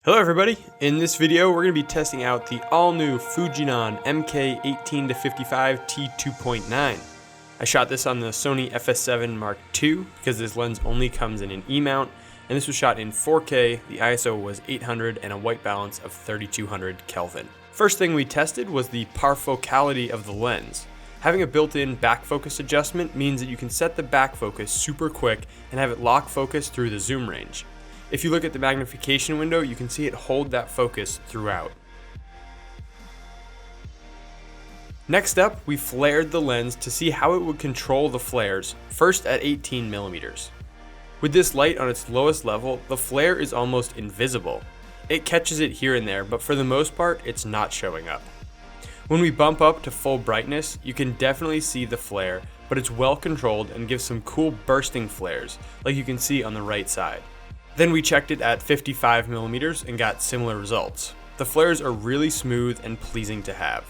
Hello everybody, in this video we're going to be testing out the all-new Fujinon MK18-55 T2.9. I shot this on the Sony FS7 Mark II because this lens only comes in an E-mount, and this was shot in 4K, the ISO was 800 and a white balance of 3200 Kelvin. First thing we tested was the Parfocality of the lens. Having a built-in back focus adjustment means that you can set the back focus super quick and have it lock focus through the zoom range. If you look at the magnification window, you can see it hold that focus throughout. Next up, we flared the lens to see how it would control the flares, first at 18mm. With this light on its lowest level, the flare is almost invisible. It catches it here and there, but for the most part, it's not showing up. When we bump up to full brightness, you can definitely see the flare, but it's well controlled and gives some cool bursting flares, like you can see on the right side. Then we checked it at 55mm and got similar results. The flares are really smooth and pleasing to have.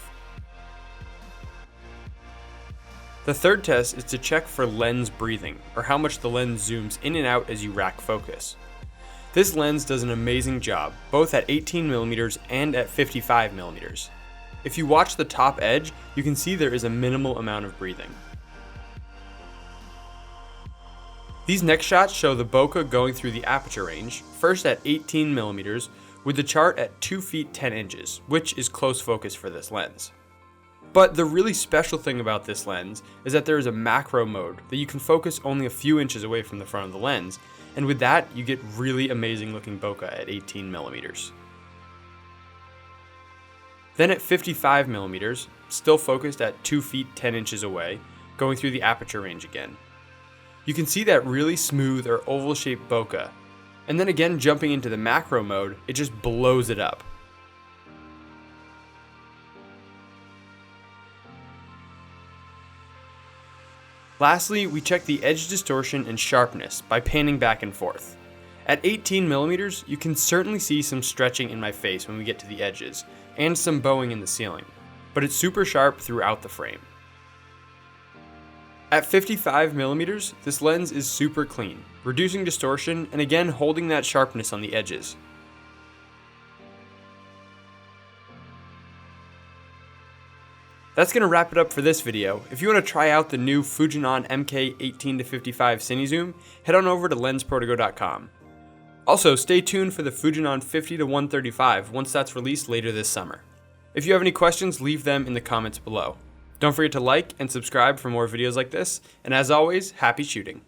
The third test is to check for lens breathing, or how much the lens zooms in and out as you rack focus. This lens does an amazing job, both at 18mm and at 55mm. If you watch the top edge, you can see there is a minimal amount of breathing. These next shots show the bokeh going through the aperture range, first at 18mm, with the chart at 2 feet 10 inches, which is close focus for this lens. But the really special thing about this lens is that there is a macro mode that you can focus only a few inches away from the front of the lens, and with that you get really amazing looking bokeh at 18mm. Then at 55mm, still focused at 2 feet 10 inches away, going through the aperture range again. You can see that really smooth or oval shaped bokeh, and then again jumping into the macro mode, it just blows it up. Lastly, we check the edge distortion and sharpness by panning back and forth. At 18mm, you can certainly see some stretching in my face when we get to the edges, and some bowing in the ceiling, but it's super sharp throughout the frame. At 55mm, this lens is super clean, reducing distortion and again holding that sharpness on the edges. That's going to wrap it up for this video. If you want to try out the new Fujinon MK18-55 Cine Zoom, head on over to Lensprotogo.com. Also, stay tuned for the Fujinon 50-135 once that's released later this summer. If you have any questions, leave them in the comments below. Don't forget to like and subscribe for more videos like this, and as always, happy shooting!